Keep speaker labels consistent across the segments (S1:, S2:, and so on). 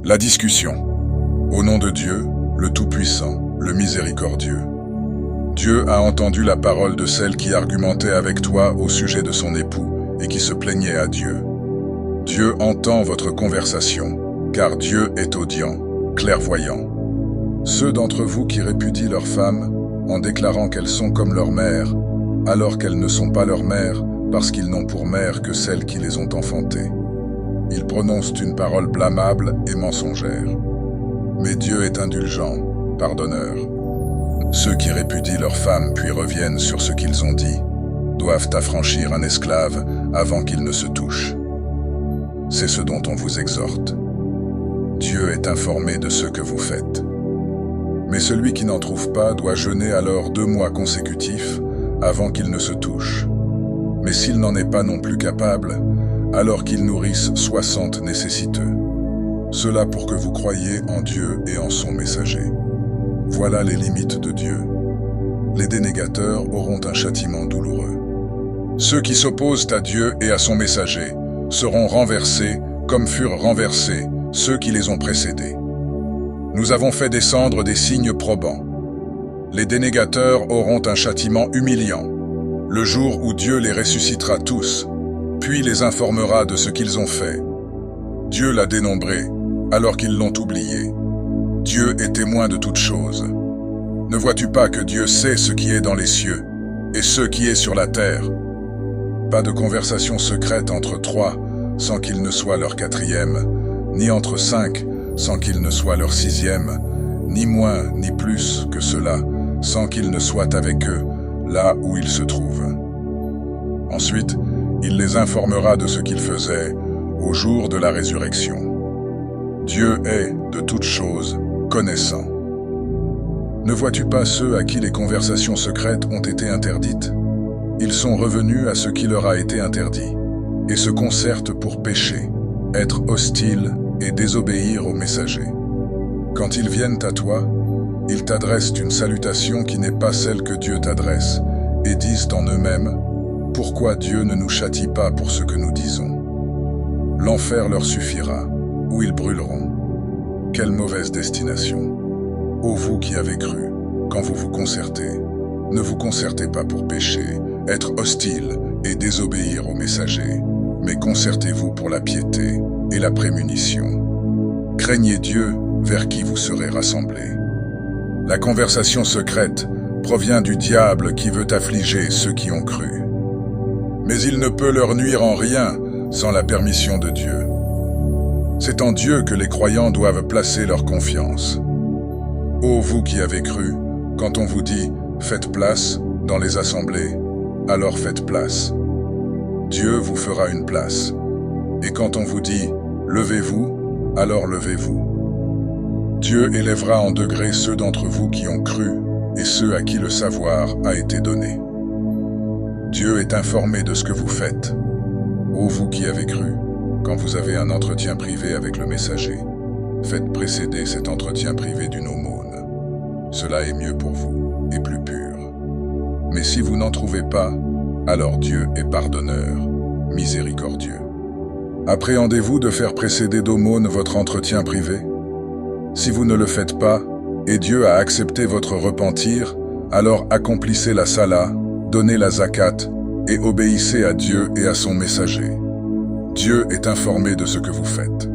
S1: La discussion. Au nom de Dieu, le Tout-Puissant, le Miséricordieux. Dieu a entendu la parole de celle qui argumentait avec toi au sujet de son époux et qui se plaignait à Dieu. Dieu entend votre conversation, car Dieu est audient, clairvoyant. Ceux d'entre vous qui répudient leurs femmes en déclarant qu'elles sont comme leur mère, alors qu'elles ne sont pas leur mère parce qu'ils n'ont pour mère que celles qui les ont enfantées. Ils prononcent une parole blâmable et mensongère. Mais Dieu est indulgent, pardonneur. Ceux qui répudient leurs femmes puis reviennent sur ce qu'ils ont dit doivent affranchir un esclave avant qu'il ne se touche. C'est ce dont on vous exhorte. Dieu est informé de ce que vous faites. Mais celui qui n'en trouve pas doit jeûner alors 2 mois consécutifs avant qu'il ne se touche. Mais s'il n'en est pas non plus capable, alors qu'il nourrisse 60 nécessiteux. Cela pour que vous croyiez en Dieu et en son messager. Voilà les limites de Dieu. Les dénégateurs auront un châtiment douloureux. Ceux qui s'opposent à Dieu et à son messager seront renversés comme furent renversés ceux qui les ont précédés. Nous avons fait descendre des signes probants. Les dénégateurs auront un châtiment humiliant, le jour où Dieu les ressuscitera tous, puis les informera de ce qu'ils ont fait. Dieu l'a dénombré, alors qu'ils l'ont oublié. Dieu est témoin de toutes choses. Ne vois-tu pas que Dieu sait ce qui est dans les cieux et ce qui est sur la terre? Pas de conversation secrète entre 3 sans qu'il ne soit leur 4e, ni entre 5 sans qu'il ne soit leur 6e, ni moins ni plus que cela, sans qu'il ne soit avec eux, là où ils se trouvent. Ensuite, il les informera de ce qu'ils faisaient au jour de la résurrection. Dieu est, de toutes choses, connaissant. Ne vois-tu pas ceux à qui les conversations secrètes ont été interdites? Ils sont revenus à ce qui leur a été interdit, et se concertent pour pécher, être hostiles et désobéir au messager. Quand ils viennent à toi, ils t'adressent une salutation qui n'est pas celle que Dieu t'adresse, et disent en eux-mêmes « Pourquoi Dieu ne nous châtie pas pour ce que nous disons ?» L'enfer leur suffira, où ils brûleront. Quelle mauvaise destination! Ô vous qui avez cru, quand vous vous concertez, ne vous concertez pas pour pécher, être hostile et désobéir au messager, mais concertez-vous pour la piété et la prémunition. Craignez Dieu vers qui vous serez rassemblés. La conversation secrète provient du diable qui veut affliger ceux qui ont cru. Mais il ne peut leur nuire en rien sans la permission de Dieu. C'est en Dieu que les croyants doivent placer leur confiance. Ô vous qui avez cru, quand on vous dit « faites place » dans les assemblées, alors faites place. Dieu vous fera une place. Et quand on vous dit « levez-vous », alors levez-vous. Dieu élèvera en degrés ceux d'entre vous qui ont cru et ceux à qui le savoir a été donné. Dieu est informé de ce que vous faites. Ô vous qui avez cru, quand vous avez un entretien privé avec le messager, faites précéder cet entretien privé d'une aumône. Cela est mieux pour vous et plus pur. Mais si vous n'en trouvez pas, alors Dieu est pardonneur, miséricordieux. Appréhendez-vous de faire précéder d'aumône votre entretien privé? Si vous ne le faites pas, et Dieu a accepté votre repentir, alors accomplissez la sala, donnez la zakat, et obéissez à Dieu et à son messager. Dieu est informé de ce que vous faites.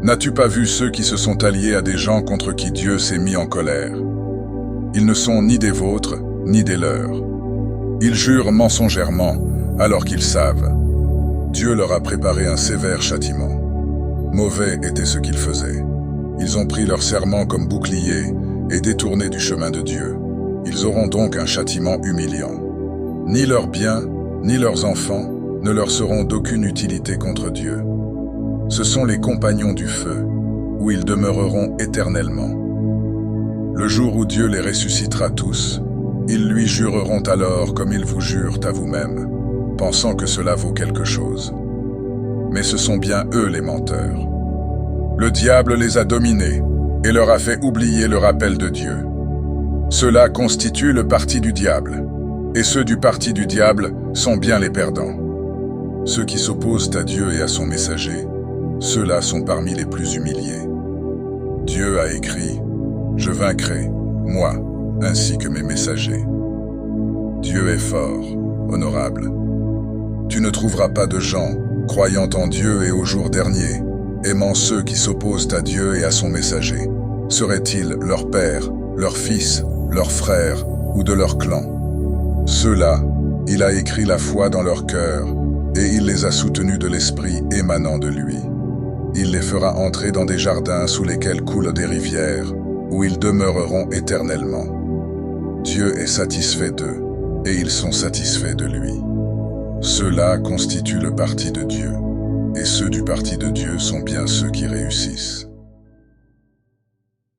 S1: N'as-tu pas vu ceux qui se sont alliés à des gens contre qui Dieu s'est mis en colère? Ils ne sont ni des vôtres, ni des leurs. Ils jurent mensongèrement, alors qu'ils savent. Dieu leur a préparé un sévère châtiment. Mauvais était ce qu'ils faisaient. Ils ont pris leur serment comme bouclier et détourné du chemin de Dieu. Ils auront donc un châtiment humiliant. Ni leurs biens, ni leurs enfants ne leur seront d'aucune utilité contre Dieu. Ce sont les compagnons du feu, où ils demeureront éternellement. Le jour où Dieu les ressuscitera tous, ils lui jureront alors comme ils vous jurent à vous-même, pensant que cela vaut quelque chose. Mais ce sont bien eux les menteurs. Le diable les a dominés et leur a fait oublier le rappel de Dieu. Cela constitue le parti du diable, et ceux du parti du diable sont bien les perdants. Ceux qui s'opposent à Dieu et à son messager, ceux-là sont parmi les plus humiliés. Dieu a écrit « Je vaincrai, moi, ainsi que mes messagers ». Dieu est fort, honorable. Tu ne trouveras pas de gens, croyant en Dieu et au jour dernier, aimant ceux qui s'opposent à Dieu et à son messager. Seraient-ils leur père, leur fils, leur frère ou de leur clan? Ceux-là, il a écrit la foi dans leur cœur, et il les a soutenus de l'esprit émanant de lui. Il les fera entrer dans des jardins sous lesquels coulent des rivières, où ils demeureront éternellement. Dieu est satisfait d'eux, et ils sont satisfaits de lui. Ceux-là constituent le parti de Dieu, et ceux du parti de Dieu sont bien ceux qui réussissent.